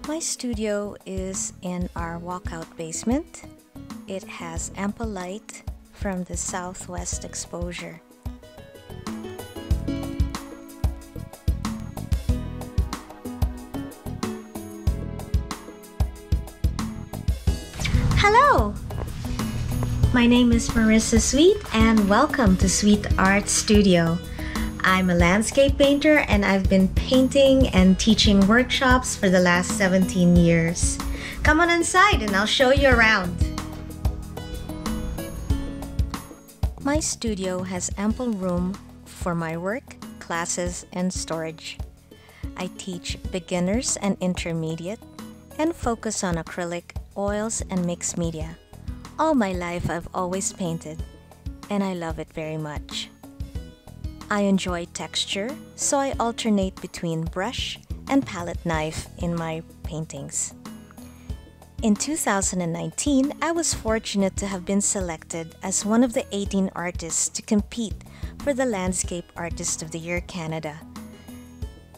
My studio is in our walkout basement. It has ample light from the southwest exposure. Hello! My name is Marissa Sweet and welcome to Sweet Art Studio. I'm a landscape painter and I've been painting and teaching workshops for the last 17 years. Come on inside and I'll show you around. My studio has ample room for my work, classes, and storage. I teach beginners and intermediate and focus on acrylic, oils, and mixed media. All my life I've always painted and I love it very much. I enjoy texture, so I alternate between brush and palette knife in my paintings. In 2019, I was fortunate to have been selected as one of the 18 artists to compete for the Landscape Artist of the Year Canada.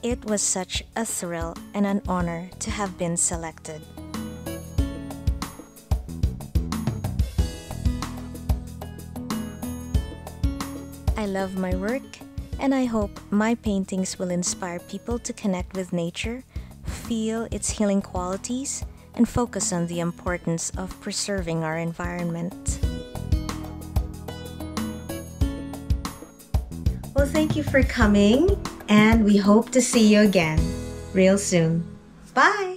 It was such a thrill and an honor to have been selected. I love my work, and I hope my paintings will inspire people to connect with nature, feel its healing qualities, and focus on the importance of preserving our environment. Well, thank you for coming, and we hope to see you again real soon. Bye!